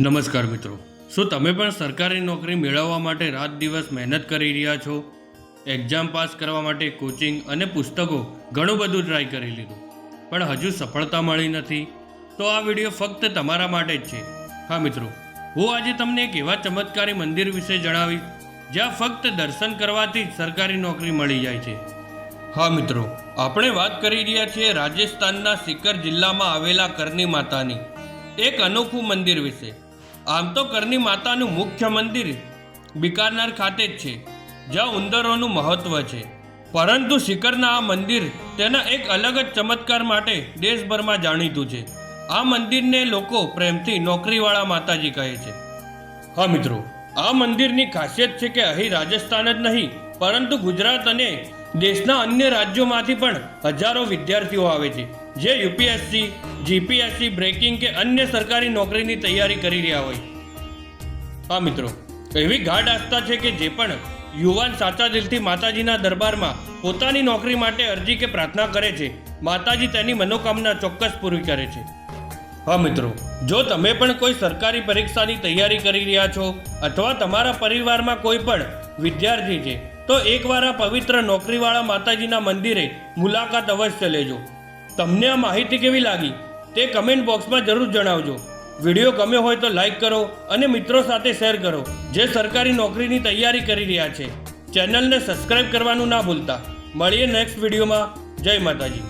નમસ્કાર મિત્રો, શું તમે પણ સરકારી નોકરી મેળવવા માટે રાત દિવસ મહેનત કરી રહ્યા છો? એક્ઝામ પાસ કરવા માટે કોચિંગ અને પુસ્તકો ઘણું બધું ટ્રાય કરી લીધું, પણ હજુ સફળતા મળી નથી? તો આ વિડીયો ફક્ત તમારા માટે જ છે. હા મિત્રો, હું આજે તમને એક એવા ચમત્કારી મંદિર વિશે જણાવીશ જ્યાં ફક્ત દર્શન કરવાથી જ સરકારી નોકરી મળી જાય છે. હા મિત્રો, આપણે વાત કરી રહ્યા છીએ રાજસ્થાનના સિકર જિલ્લામાં આવેલા કરણી માતાની એક અનોખું મંદિર વિશે. આમ તો કરણી માતાનું મુખ્ય મંદિર બિકાનેર ખાતે જ છે, જ્યાં ઉંદરોનું મહત્વ છે. પરંતુ સિકરના આ મંદિર તેના એક અલગ જ ચમત્કાર માટે દેશભરમાં જાણીતું છે. આ મંદિરને લોકો પ્રેમથી નોકરીવાળા માતાજી કહે છે. હા મિત્રો, આ મંદિરની ખાસિયત છે કે અહીં રાજસ્થાન જ નહીં, પરંતુ ગુજરાત અને દેશના અન્ય રાજ્યોમાંથી પણ હજારો વિદ્યાર્થીઓ આવે છે, જે યુપીએસસી, જીપીએસસી, બ્રેકિંગ કે અન્ય સરકારી નોકરીની તૈયારી કરી રહ્યા હોય. હા મિત્રો, એવી ગાઢ આસ્થા છે કે જે પણ યુવાન સાચા દિલથી માતાજીના દરબારમાં પોતાની નોકરી માટે અરજી કે પ્રાર્થના કરે છે, માતાજી તેની મનોકામના ચોક્કસ પૂરી કરે છે. હા મિત્રો, જો તમે પણ કોઈ સરકારી પરીક્ષાની તૈયારી કરી રહ્યા છો અથવા તમારા પરિવારમાં કોઈ પણ વિદ્યાર્થી છે, તો એકવાર આ પવિત્ર નોકરીવાળા માતાજીના મંદિરે મુલાકાત અવશ્ય લેજો. તમને આ માહિતી કેવી લાગી તે કમેન્ટ બોક્સમાં જરૂર જણાવજો. વિડીયો ગમ્યો હોય તો લાઈક કરો અને મિત્રો સાથે શેર કરો જે સરકારી નોકરીની તૈયારી કરી રહ્યા છે. ચેનલને સબસ્ક્રાઈબ કરવાનું ના ભૂલતા. મળીએ નેક્સ્ટ વિડીયોમાં. જય માતાજી.